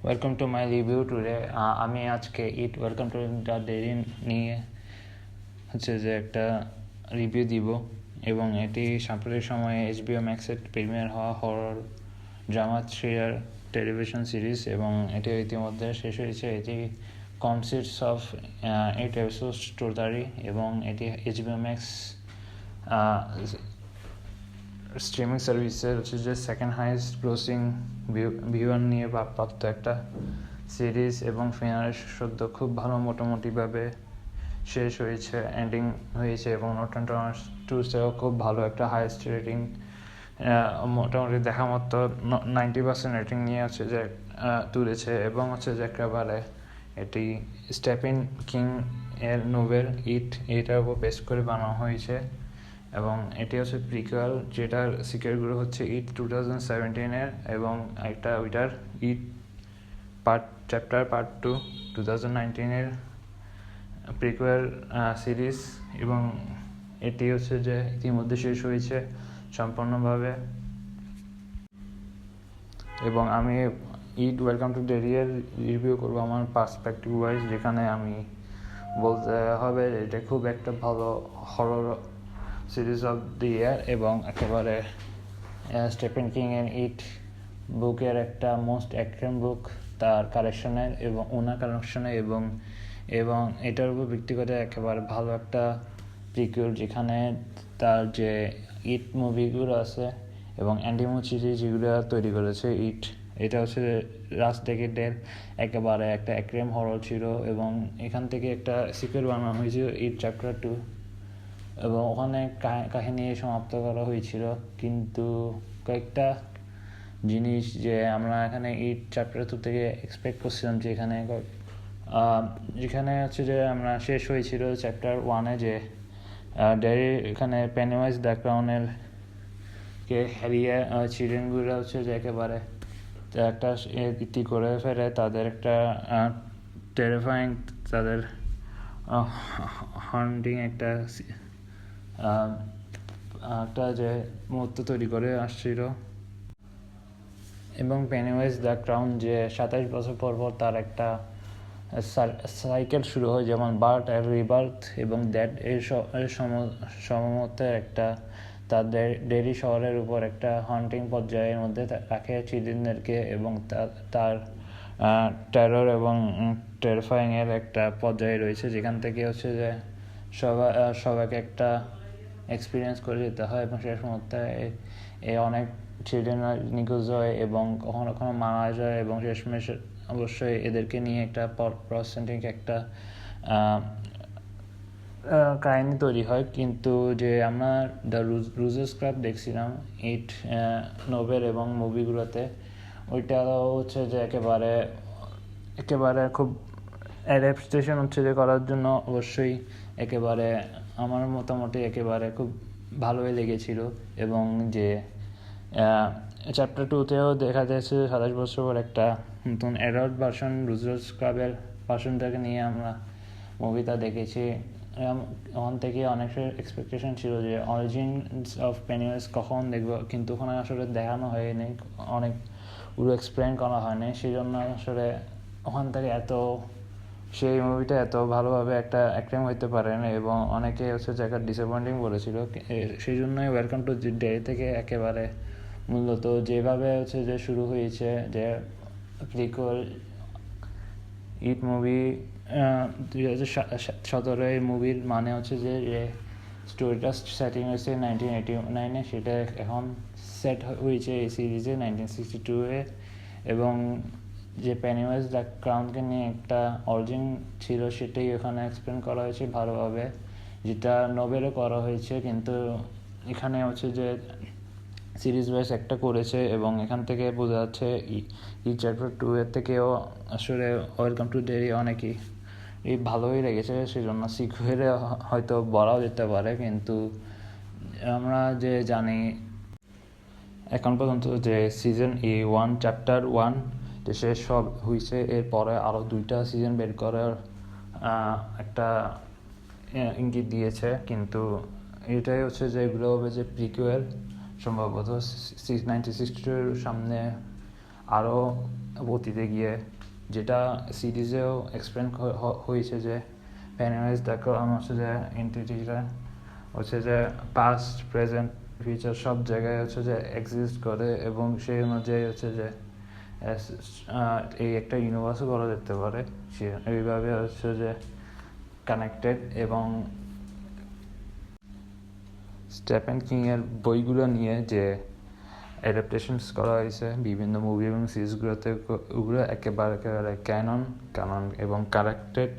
Welcome to my review today. আমি আজকে welcome to the dairy নিয়ে যে একটা রিভিউ দিব, এবং এটি সাম্প্রতিক সময়ে HBO ম্যাক্সে প্রিমিয়ার হওয়া horror drama thriller television series, এবং এটি ইতিমধ্যে শেষ হয়েছে। এটি কনসিস্টস অফ 8 এপিসোডস টোটালি, এবং এটি HBO ম্যাক্স স্ট্রিমিং সার্ভিসের যে সেকেন্ড হাইয়েস্ট গ্রোসিং ভিউয়ার নিয়ে প্রাপ্ত একটা সিরিজ, এবং ফিনালে সদ্য খুব ভালো মোটামুটিভাবে শেষ হয়েছে, এন্ডিং হয়েছে, এবং রটেন টমেটোসেও খুব ভালো একটা হাইয়েস্ট রেটিং, মোটামুটি দেখা মতো 90% রেটিং নিয়ে যে তুলেছে। এবং যে একেবারে এটি স্টেফেন কিং এর নোভেল এটার উপর বেস করে বানানো হয়েছে, এবং এটি প্রিকুয়েল, যেটার সিক্রেটগুলো 2017 এবং একটা ওইটার চ্যাপ্টার পার্ট 2 2019 প্রিকুয়েল সিরিজ, এবং এটি যে ইতিমধ্যে শেষ হয়েছে সম্পূর্ণভাবে। এবং আমি ওয়েলকাম টু ডেরি এর রিভিউ করবো আমার পার্সপেক্টিভ ওয়াইজ, যেখানে আমি বলতে হবে এটা খুব একটা ভালো হরর সিরিজ অফ দি ইয়ার, এবং একেবারে স্টেফেন কিং এর বুকের একটা মোস্ট অ্যাক্টেন বুক তার কালেকশনের এবং ওনার কালেকশনে, এবং এটার উপর ভিত্তি করে একেবারে ভালো একটা প্রিকুয়েল, যেখানে তার যে মুভিগুলো আছে এবং অ্যান্ডি মুচিজি যেগুলো তৈরি করেছে এটা লাস্ট ডেকেডের একেবারে একটা অ্যাক্রেম হরর ছিল, এবং এখান থেকে একটা সিকুয়েল বানানো হয়েছিল চ্যাপ্টার 2, এবং ওখানে কাহিনী সমাপ্ত করা হয়েছিল। কিন্তু কয়েকটা জিনিস যে আমরা এখানে চ্যাপ্টার 2 থেকে এক্সপেক্ট করছিলাম, যেখানে যে আমরা শেষ হয়েছিল চ্যাপ্টার 1-এ, যে ডেরি এখানে পেনিওয়াইজ দ্য ক্রাউনের কে হারিয়ে চিলড্রেনগুলো যে একেবারে একটা ইতি করে ফেলে, তাদের একটা টেরিফাইং, তাদের হান্টিং একটা যে মুহূর্ত তৈরি করে আসছিল। এবং পেনিওয়াইজ দ্য ক্রাউন যে 27 বছর পর তার একটা সাইকেল শুরু হয়, যেমন বার্থ আর রিবার্থ এবং দ্যাট এর সমমতে একটা তাদের ডেরি শহরের উপর একটা হান্টিং পর্যায়ের মধ্যে রাখে চিলড্রেনদেরকে, এবং তার টেরর এবং টেরিফাইং এর একটা পর্যায়ে রয়েছে, যেখান থেকে যে সবাইকে একটা এক্সপিরিয়েন্স করে যেতে হয়, এবং শেষ মুহূর্তে অনেক চিলড্রেন নিখোঁজ হয় এবং কখনো কখনো মারা যায়, এবং শেষমেশ অবশ্যই এদেরকে নিয়ে একটা প্রসেন্টিক একটা কাহিনী তৈরি হয়। কিন্তু যে আমরা দ্য রুজেস ক্লাব দেখছিলাম নোভেল এবং মুভিগুলোতে, ওইটাও যে একেবারে খুব অ্যাডাপ্টেশন যে করার জন্য অবশ্যই একেবারে আমার মোটামুটি একেবারে খুব ভালোই লেগেছিল। এবং যে চ্যাপ্টার 2-তেও দেখা যাচ্ছে 27 বছর পর একটা নতুন অ্যাডাল্ট ভার্সন রুজেস ক্লাবের ভার্সনটাকে নিয়ে আমরা মুভিটা দেখেছি। ওখান থেকে অনেকের এক্সপেকটেশন ছিল যে অরিজিনস অফ পেনিওয়াইজ কখন দেখবো, কিন্তু ওখানে আসলে দেখানো হয়নি, অনেক পুরো এক্সপ্লেন করা হয়নি, সেই জন্য আসলে ওখান থেকে সেই মুভিটা এত ভালোভাবে একটা অ্যাক্টিং হইতে পারে না, এবং অনেকে যে একটা ডিসঅ্যাপয়েন্টিং বলেছিল। সেই জন্যই ওয়েলকাম টু ডেরি থেকে একেবারে মূলত যেভাবে যে শুরু হয়েছে, যে প্রিকুয়েল মুভি 2017 মুভির মানে যে স্টোরিটা সেটিং হয়েছে 1989-এ, সেটা এখন সেট হয়েছে এই সিরিজে 1962-এ, এবং যে পেনিওয়াইজ দ্য ক্রাউনকে নিয়ে একটা অরিজিন ছিল সেটাই এখানে এক্সপ্লেন করা হয়েছে ভালোভাবে, যেটা নোভেলও করা হয়েছে, কিন্তু এখানে যে সিরিজ ওয়াইজ একটা করেছে, এবং এখান থেকে বোঝা যাচ্ছে চ্যাপ্টার 2-এর থেকেও আসলে ওয়েলকাম টু ডেরি অনেকই ভালোই লেগেছে, সেই জন্য সিকুয়েলে হয়তো বলাও যেতে পারে। কিন্তু আমরা যে জানি এখন পর্যন্ত যে সিজন 1 চ্যাপ্টার 1 যে শেষ সব হয়েছে, এরপরে আরও 2টা সিজন বের করার একটা ইঙ্গিত দিয়েছে, কিন্তু এটাই যে এগুলো হবে যে প্রিকুয়েল, সম্ভবত 1962-এর সামনে আরও অতীতে গিয়ে, যেটা সিরিজেও এক্সপ্লেন হয়েছে যে পেনিওয়াইজ দ্য ক্লাউন হচ্ছে যে এন্টিটিটা হচ্ছে যে পাস্ট, প্রেজেন্ট, ফিউচার সব জায়গায় হচ্ছে যে এক্সিস্ট করে, এবং সেই অনুযায়ী হচ্ছে যে এই একটা ইউনিভার্সও করা যেতে পারে। এইভাবে হচ্ছে যে কানেক্টেড। এবং স্টিফেন কিংয়ের বইগুলো নিয়ে যে অ্যাডাপ্টেশনস করা হয়েছে বিভিন্ন মুভি এবং সিরিজগুলোতে, ওগুলো একেবারে ক্যানন এবং কারেক্টেড।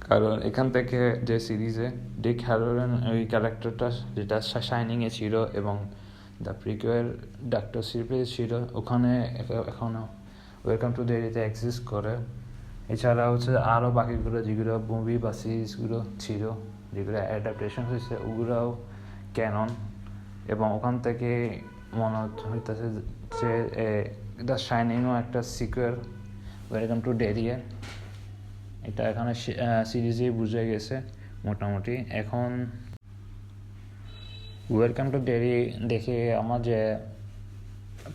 কারণ এখান থেকে যে সিরিজে ডিক হ্যালোরেন ওই ক্যারেক্টারটা যেটা শাইনিংয়ে ছিল এবং দ্য প্রিকুয়েল ডক্টর সিরিজ ছিল, ওখানে এখনও ওয়েলকাম টু ডেরিতে এক্সিস্ট করে। এছাড়া হচ্ছে আরও বাকিগুলো যেগুলো মুভি বা সিরিজগুলো ছিল, যেগুলো অ্যাডাপ্টেশন হয়েছে, ওগুলোও ক্যানন। এবং ওখান থেকে মনে হইতেছে যে দ্য শাইনিংও একটা সিকুয়েল ওয়েলকাম টু ডেরিয়ে। এটা এখানে সিরিজেই বুঝে গেছে মোটামুটি। এখন ওয়েলকাম টু ডেরি দেখে আমার যে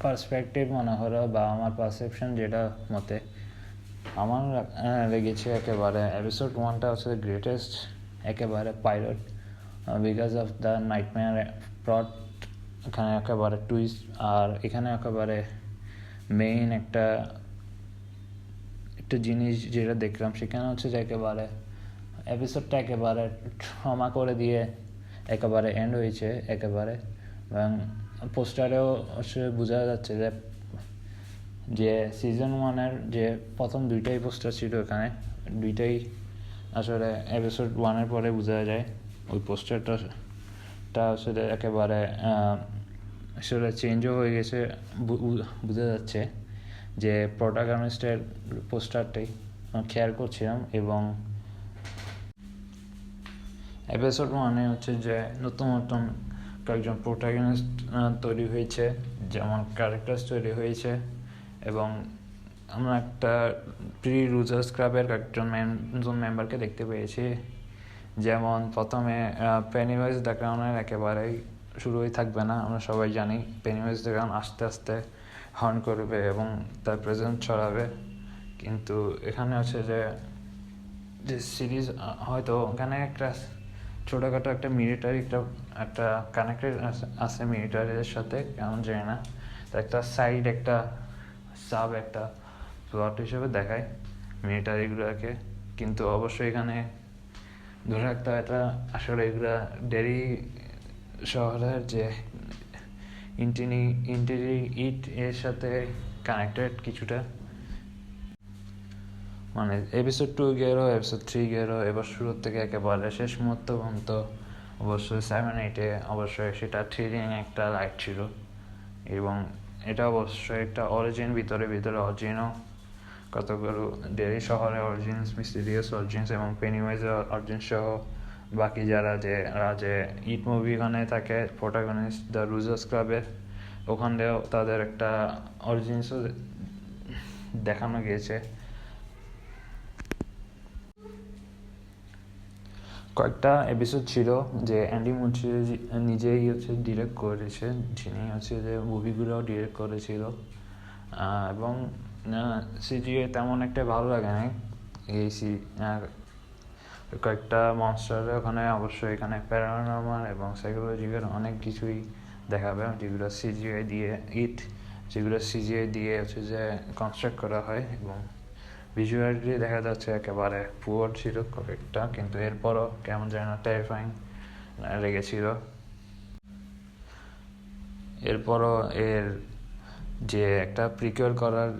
পার্সপেক্টিভ মনে হলো বা আমার পারসেপশন যেটা মতে আমার লেগেছে, একেবারে এপিসোড 1টা হচ্ছে গ্রেটেস্ট একেবারে pilot, because of the nightmare plot. এখানে একেবারে টুইস্ট, আর এখানে একেবারে মেইন একটা জিনিস যেটা দেখলাম সেখানে হচ্ছে যে একেবারে এপিসোডটা একেবারে ক্ষমা করে দিয়ে একেবারে এন্ড হয়েছে একেবারে। এবং পোস্টারেও হচ্ছে বোঝা যাচ্ছে যে সিজন 1-এর যে প্রথম 2টাই পোস্টার ছিল, এখানে 2টাই আসলে এপিসোড 1-এর পরে বোঝা যায়। ওই পোস্টারটা আসলে একেবারে আসলে চেঞ্জও হয়ে গেছে, বোঝা যাচ্ছে যে প্রোটাগনিস্টের পোস্টারটাই খেয়াল করছিলাম। এবং এপিসোড 1-এ হচ্ছে যে নতুন নতুন কয়েকজন প্রোটাগনিস্ট তৈরি হয়েছে, যেমন ক্যারেক্টার্স তৈরি হয়েছে। এবং আমরা একটা প্রি লুজার্স ক্লাবের কয়েকজন নতুন মেম্বারকে দেখতে পেয়েছি। যেমন প্রথমে পেনিওয়াইজ দ্য ক্লাউনের একেবারেই শুরুই থাকবে না, আমরা সবাই জানি। পেনিওয়াইজ দ্য ক্লাউন আস্তে আস্তে হর্ন করবে এবং তার প্রেজেন্স ছড়াবে। কিন্তু এখানে হচ্ছে যে সিরিজ হয়তো ওখানে একটা ছোটোখাটো একটা মিলিটারি একটা কানেক্টেড আছে মিলিটারির সাথে, কেমন জানি না, একটা সাইড একটা সাব একটা প্লট হিসেবে দেখায় মিলিটারিগুলোকে। কিন্তু অবশ্যই এখানে ধরে রাখতে হয় এটা আসলে এগুলা ডেরি শহরের যে ইট এর সাথে কানেক্টেড কিছুটা। মানে এপিসোড 2 গেল, এপিসোড 3 গেল, এবার শুরুর থেকে একেবারে শেষ মুহূর্ত পর্যন্ত অবশ্যই 7-8-এ অবশ্যই সেটা থ্রিলিং একটা লাইট ছিল। এবং এটা অবশ্যই একটা অরিজিন, ভিতরে অরিজিনও কতগুলো ডেরি শহরে অরিজিনস, মিস্টিরিয়াস অরিজিনস এবং পেনিওয়াইজের অরিজিন সহ বাকি যারা যে ইট মুভি ওখানে থাকে প্রোটাগনিস্ট দ্য লুজার্স ক্লাবের, ওখানেও তাদের একটা অরিজিনসও দেখানো গিয়েছে। কয়েকটা এপিসোড ছিল যে অ্যান্ডি মুনচিও নিজেই হচ্ছে ডিরেক্ট করেছে, যিনি হচ্ছে যে মুভিগুলো ডিরেক্ট করেছিল। এবং সিজিএ তেমন একটা ভালো লাগে না এই কয়েকটা মনস্টারের ওখানে অবশ্যই এখানে প্যারানর্মাল এবং সাইকোলজিক্যাল অনেক কিছুই দেখাবে, যেগুলো সিজিআই দিয়ে হচ্ছে যে কনস্ট্রাক্ট করা হয়। এবং ভিজুয়ালি দেখা যাচ্ছে একেবারে পুয়ার ছিল কয়েকটা, কিন্তু এরপরও কেমন যেন টেরিফাইং লেগেছিল। এরপরও এর যে একটা প্রিকুয়েল করার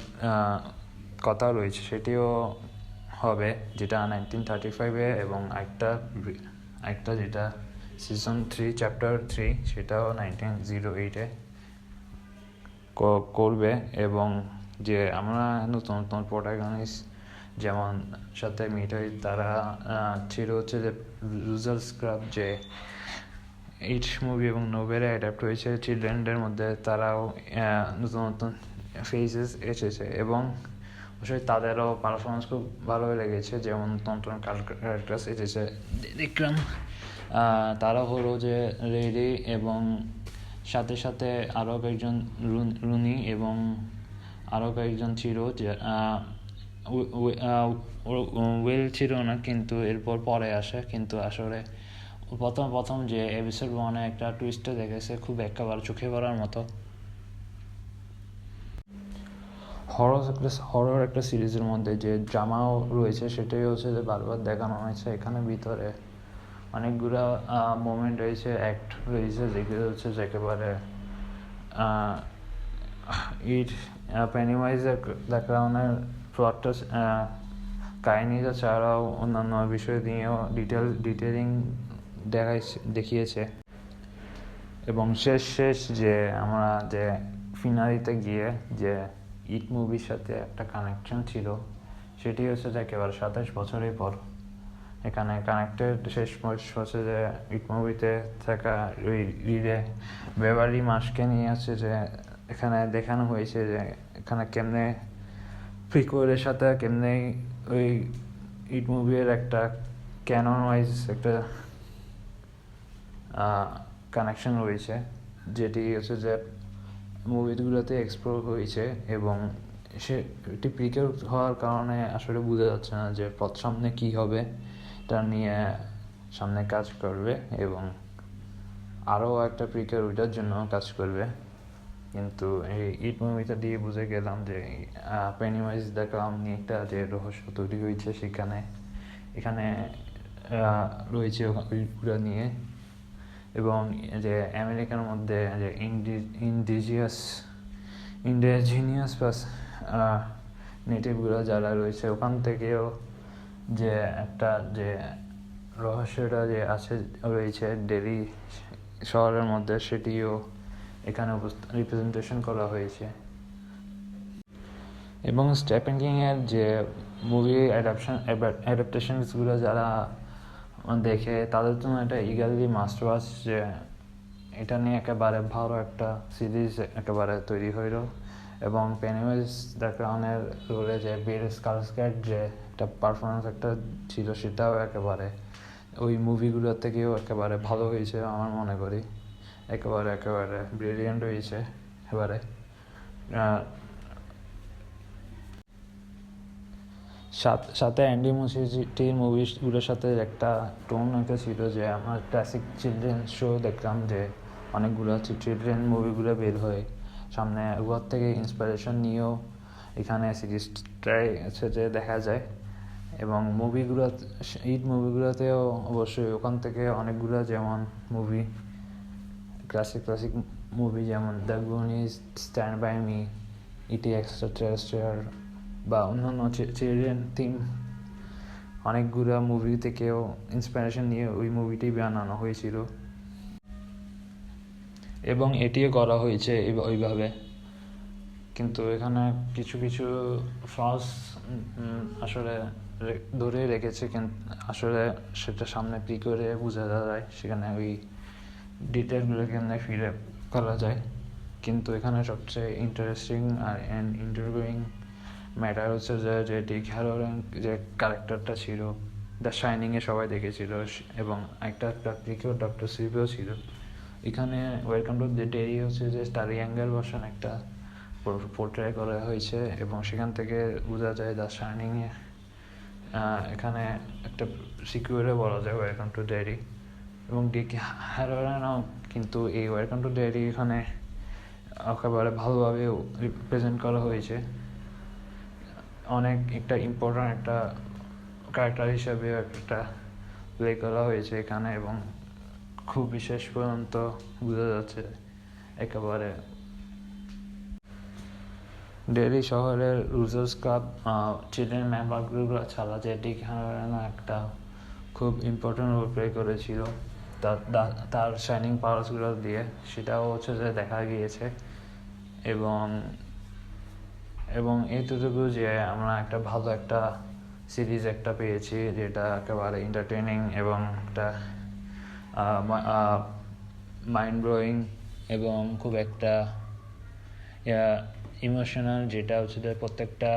কথা রয়েছে সেটিও হবে, যেটা 1935-এ, এবং একটা যেটা সিজন 3 চ্যাপ্টার 3 সেটাও 1908-এ করবে। এবং যে আমরা নতুন নতুন প্রোটাগনিস্ট যেমন সাথে মিলিটারি তারা ছিল হচ্ছে যে লুজার্স ক্লাব, যে ইট মুভি এবং নোভেলে অ্যাডাপ্ট হয়েছে চিলড্রেনদের মধ্যে, তারাও নতুন নতুন ফেসেস এসেছে। এবং অবশ্যই তাদেরও পারফরমেন্স খুব ভালোই লেগেছে, যেমন নতুন ক্যারেক্টার্স এসেছে দেখলাম। তারা হলো যে রেডি এবং সাথে সাথে আরও কয়েকজন রুনি এবং আরও কয়েকজন ছিল যে উইল ছিল না, কিন্তু এরপর পরে আসে। কিন্তু আসলে প্রথম যে এপিসোড 1-এ একটা টুইস্টে দেখেছে, খুব একেবারে চোখে পড়ার মতো। হরর একটা সিরিজের মধ্যে যে ড্রামাও রয়েছে, সেটাই হচ্ছে যে বারবার দেখানো হয়েছে। এখানে ভিতরে অনেকগুলো মোমেন্ট রয়েছে, অ্যাক্ট রয়েছে, যেগুলো হচ্ছে যে একেবারে পেনিওয়াইজের ব্যাকগ্রাউন্ডের প্লটটা, কাহিনিটা ছাড়াও অন্যান্য বিষয় নিয়েও ডিটেলিং দেখিয়েছে। এবং শেষ যে আমরা যে ফিনালিতে গিয়ে যে ইট মুভির সাথে একটা কানেকশন ছিল, সেটি হচ্ছে যে একেবারে 27 বছরের পর এখানে কানেক্টেড। শেষ হচ্ছে যে ইট মুভিতে থাকা ওই বেভারলি মার্শকে নিয়ে আছে, যে এখানে দেখানো হয়েছে যে এখানে কেমনে প্রিকুয়েলের সাথে কেমনে ওই ইট মুভির একটা ক্যানন ওয়াইজ একটা কানেকশন রয়েছে, যেটি হচ্ছে যে মুভিগুলোতে এক্সপ্লোর হয়েছে। এবং এটি প্রিকুয়েল হওয়ার কারণে আসলে বোঝা যাচ্ছে না যে সামনে কী হবে, এটা নিয়ে সামনে কাজ করবে এবং আরও একটা প্রিকুয়েল ওইটার জন্য কাজ করবে। কিন্তু এই ইট মুভিটা দিয়ে বুঝে গেলাম যে পেনিওয়াইজ দ্য ক্লাউন নিয়ে একটা যে রহস্য তৈরি হয়েছে, এখানে রয়েছে ওইগুলো নিয়ে। এবং যে আমেরিকার মধ্যে যে ইন্ডিজিনিয়াস প্লাস নেটিভগুলো যারা রয়েছে, ওখান থেকেও যে একটা যে রহস্যটা যে রয়েছে ডেলি শহরের মধ্যে, সেটিও এখানে রিপ্রেজেন্টেশন করা হয়েছে। এবং স্টিফেন কিংয়ের যে মুভি অ্যাডাপ্টেশনসগুলো যারা দেখে, তাদের জন্য এটা ইগালি মাস্টারওয়াচ, যে এটা নিয়ে একেবারে ভালো একটা সিরিজ একেবারে তৈরি হইল। এবং পেনিওয়াইজ দ্য ক্লাউনের রোলে যে বিল স্কারস্গার্ড যে একটা পারফরমেন্স একটা ছিল, সেটাও একেবারে ওই মুভিগুলো থেকেও একেবারে ভালো হয়েছে আমার মনে করি। একেবারে ব্রিলিয়েন্ট হয়েছে। এবারে সাথে অ্যান্ডি মুসিচির মুভিগুলোর সাথে একটা টোন একটা ছিল, যে আমার ক্লাসিক চিলড্রেন শো দেখলাম যে অনেকগুলো চিলড্রেন মুভিগুলো বের হয় সামনে, ওর থেকে ইন্সপিরেশন নিয়েও এখানে সিরিজটাই আছে যে দেখা যায়। এবং মুভিগুলোতেও অবশ্যই ওখান থেকে অনেকগুলো, যেমন মুভি ক্লাসিক মুভি যেমন the Goonies, stand by me, ET extraterrestrial বা অন্যান্য চিলড্রেন থিম অনেকগুলো মুভি থেকেও ইন্সপিরেশন নিয়ে ওই মুভিটি বানানো হয়েছিল এবং এটিও করা হয়েছে ওইভাবে। কিন্তু এখানে কিছু ফলস আসলে ধরে রেখেছে, কিন্তু আসলে সেটা সামনে করে বোঝা যায়, সেখানে ওই ডিটেলগুলো কেমনে ফিরে করা যায়। কিন্তু এখানে সবচেয়ে ইন্টারেস্টিং আর ইন্টারভিউইং ম্যাটার হচ্ছে যে ডিক হ্যালোরের যে ক্যারেক্টারটা ছিল দ্য শাইনিংয়ে সবাই দেখেছিল, এবং একটা ডক্টর সিভিও ছিল এখানে। ওয়েলকাম টু দ্য ডেরি হচ্ছে যে তার ইয়াঙ্গার ভার্সন একটা পোর্ট্রে করা হয়েছে, এবং সেখান থেকে বোঝা যায় দ্য শাইনিংয়ে এখানে একটা সিকিউরে বলা যায় ওয়েলকাম টু ডেরি। এবং ডিক হ্যালোরেনও কিন্তু এই ওয়েলকাম টু ডেরি এখানে একেবারে ভালোভাবে রিপ্রেজেন্ট করা হয়েছে, অনেক একটা ইম্পর্ট্যান্ট একটা ক্যারেক্টার হিসেবে একটা প্লে করা হয়েছে এখানে। এবং খুব বিশেষ পর্যন্ত বোঝা যাচ্ছে একেবারে ডেরি শহরের রুজার্স ক্লাব চিলড্রেন মেম্বারগুলো ছাড়া যে ডিক হ্যালোরেনও একটা খুব ইম্পর্ট্যান্ট রোল প্লে করেছিল তার শাইনিং পাওয়ার্সগুলো দিয়ে, সেটাও হচ্ছে যে দেখা গিয়েছে। এবং এইটুকু যে আমরা একটা ভালো একটা সিরিজ একটা পেয়েছি, যেটা একেবারে এন্টারটেইনিং এবং একটা মাইন্ড ব্লোয়িং এবং খুব একটা ইমোশনাল, যেটা হচ্ছে যে প্রত্যেকটা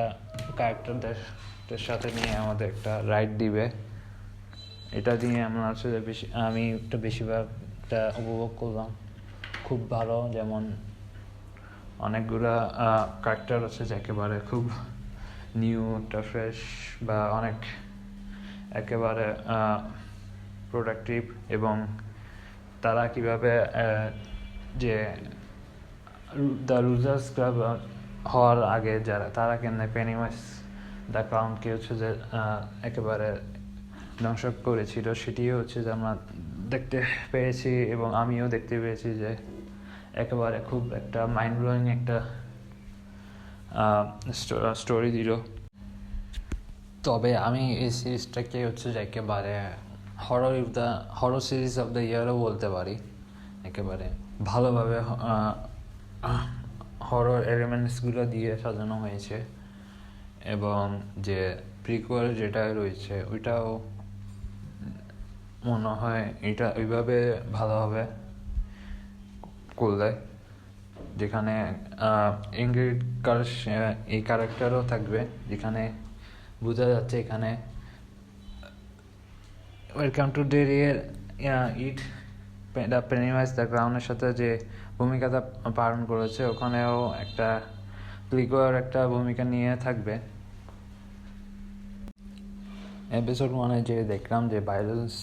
ক্যারেক্টারদের সাথে নিয়ে আমাদের একটা রাইড দিবে। এটা দিয়ে আমরা হচ্ছে যে আমি একটা বেশিরভাগটা উপভোগ করলাম, খুব ভালো। যেমন অনেকগুলা ক্যারেক্টার আছে যে একেবারে খুব নিউ একটা ফ্রেশ বা অনেক একেবারে প্রোডাক্টিভ, এবং তারা কীভাবে যে দ্য লুজার্স ক্লাব হওয়ার আগে যারা তারা কেন পেনিওয়াইজ দ্য ক্লাউনকে হচ্ছে যে একেবারে ধ্বংস করেছিল, সেটিও হচ্ছে যে আমরা দেখতে পেয়েছি, এবং আমিও দেখতে পেয়েছি যে একেবারে খুব একটা মাইন্ড ব্লোয়িং একটা স্টোরি দিল। তবে আমি এই সিরিজটাকে হচ্ছে যে একেবারে হরর সিরিজ অফ দ্য ইয়ারও বলতে পারি। একেবারে ভালোভাবে হরর এলিমেন্টসগুলো দিয়ে সাজানো হয়েছে, এবং যে প্রিকুয়াল যেটা রয়েছে ওইটাও মনে হয় এটা ওইভাবে ভালোভাবে করলে, যেখানে ইংরিড এই ক্যারেক্টারও থাকবে, যেখানে বোঝা যাচ্ছে এখানে ওয়েলকাম টু ডেরিয়ের ইট দ্য পেনিওয়াইজ দ্য ক্লাউনের সাথে যে ভূমিকাটা পালন করেছে, ওখানেও একটা প্রিকুয়াল একটা ভূমিকা নিয়ে থাকবে। এপিসোড 1 যে দেখলাম যে ভায়োলেন্স,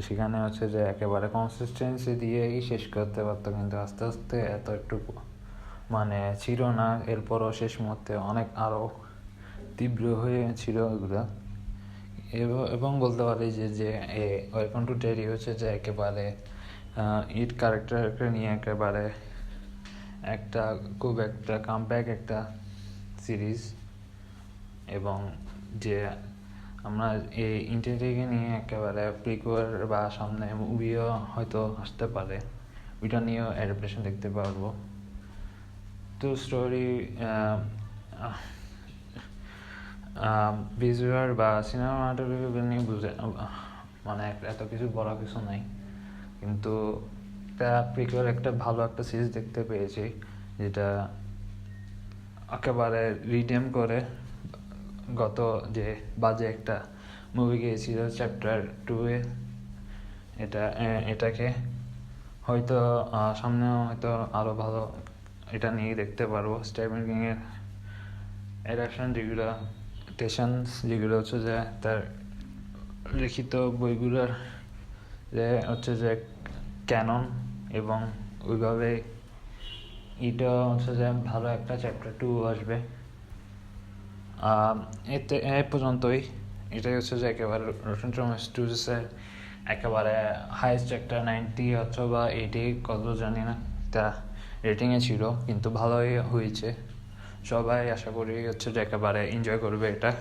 সেখানে হচ্ছে যে একেবারে কনসিস্টেন্সি দিয়েই শেষ করতে পারতো, কিন্তু আস্তে আস্তে এত একটু মানে ছিল না। এরপরও শেষ মুহূর্তে অনেক আরও তীব্র হয়েছিল এগুলো, এবং বলতে পারি যে ওয়েলকাম টু ডেরি হচ্ছে যে একেবারে ইট ক্যারেক্টারকে নিয়ে একেবারে একটা খুব একটা কামব্যাক একটা সিরিজ, এবং যে আমরা এই ইন্টারটেকে নিয়ে একেবারে প্রিকুয়ার বা সামনে মুভিও হয়তো আসতে পারে, ওইটা নিয়েও অ্যাডাপ্টেশন দেখতে পারবো। তো স্টোরি ভিজুয়াল বা সিনেমাটোগ্রাফি নিয়ে মানে এত কিছু বলা কিছু নাই, কিন্তু একটা প্রিকুয়াল একটা ভালো একটা সিরিজ দেখতে পেয়েছি, যেটা একেবারে রিডেম করে গত যে বাজে একটা মুভি গিয়েছিল চ্যাপ্টার 2-এ, এটাকে হয়তো সামনেও হয়তো আরও ভালো এটা নিয়ে দেখতে পারবো। স্টিফেন কিংয়ের অ্যাডাপশন যেগুলো যেগুলো হচ্ছে যে তার লিখিত বইগুলোর যে হচ্ছে যে ক্যানন, এবং ওইভাবে এটা হচ্ছে যে ভালো একটা চ্যাপ্টার 2 আসবে। এতে এ পর্যন্তই। এটাই হচ্ছে যে একেবারে রটন টমেটোসের একেবারে হাইয়েস্ট একটা 90 অথবা 80 কত জানি না তা রেটিংয়ে ছিল, কিন্তু ভালোই হয়েছে। সবাই আশা করি হচ্ছে যে একেবারে এনজয় করবে এটা।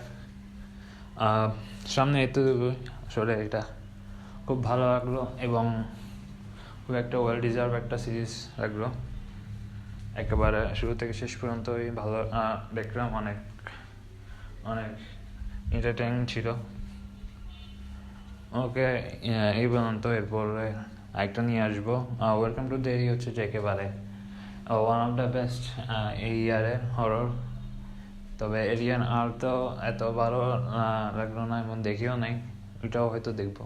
সামনে এতে দেবো, আসলে এটা খুব ভালো লাগলো, এবং খুব একটা ওয়েল ডিজার্ভ একটা সিরিজ লাগলো। একেবারে শুরু থেকে শেষ পর্যন্তই ভালো দেখলাম, অনেক এন্টারটেইনিং ছিল। ওকে, এই পর্যন্ত। এরপরে একটা নিয়ে আসবো, ওয়েলকাম টু ডেরি হচ্ছে যে একেবারে ওয়ান অফ দ্য বেস্ট এই ইয়ারের হরর। তবে এরিয়ান আর তো এত ভালো লাগলো না, এবং দেখিও নাই, ওইটাও হয়তো দেখবো।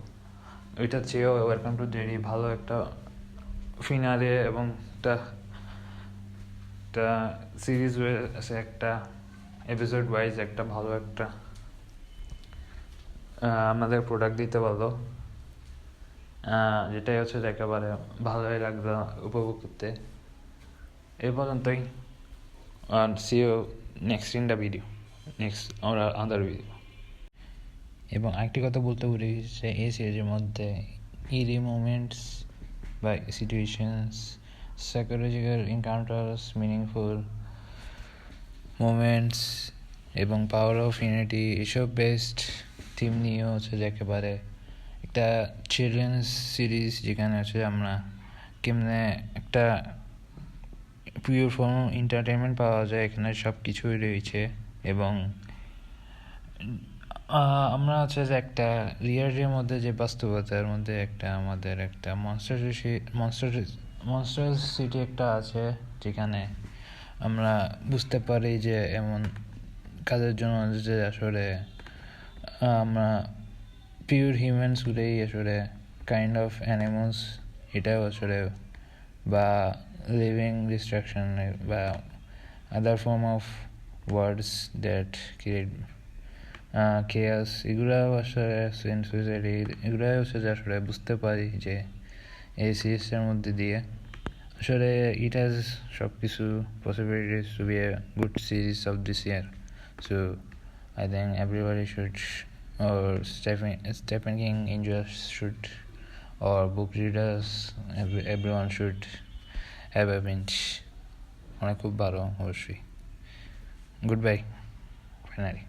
ওইটার চেয়েও ওয়েলকাম টু ডেরি ভালো একটা ফিনালে, এবং একটা সিরিজ আছে, একটা এপিসোড ওয়াইজ একটা ভালো একটা আমাদের প্রোডাক্ট দিতে পারলো, যেটাই হচ্ছে একেবারে ভালোই লাগলো উপভোগ করতে। এই পর্যন্তই, see you next in the video, next or other video. এবং আরেকটি কথা বলতে ভুলে গেছি, এই সিরিজের মধ্যে ইরি মোমেন্টস বা situations, psychological encounters, meaningful moments এবং পাওয়ার অফ ইউনিটি, এসব বেস্ট থিম নিয়েও হচ্ছে যে একেবারে একটা চিলড্রেন্স সিরিজ, যেখানে হচ্ছে আমরা কেমনে একটা পিওর ফর্ম এন্টারটেনমেন্ট পাওয়া যায়, এখানে সব কিছুই রয়েছে। এবং আমরা হচ্ছে যে একটা রিয়ালিটির মধ্যে যে বাস্তবতার মধ্যে একটা আমাদের একটা মনস্টার সিটি একটা আছে, যেখানে আমরা বুঝতে পারি যে এমন কাজের জন্য যে আসলে আমরা পিওর হিউম্যানসগুলোই আসলে কাইন্ড অফ অ্যানিমালস, এটাও আসলে বা লিভিং ডিস্ট্রাকশন বা other form of words that create chaos, এগুলাও আসলে সুইসাইড, এগুলাই হচ্ছে যে আসলে বুঝতে পারি যে এই সিরিজটার মধ্যে দিয়ে আসলে ইট হ্যাজ সব কিছু possibilities to be a good series of this year. So I think everybody should, or Stephen King enjoyers should, or book readers, everyone should have a binge. অনেক খুব ভালো অবশ্যই. Goodbye. Finally.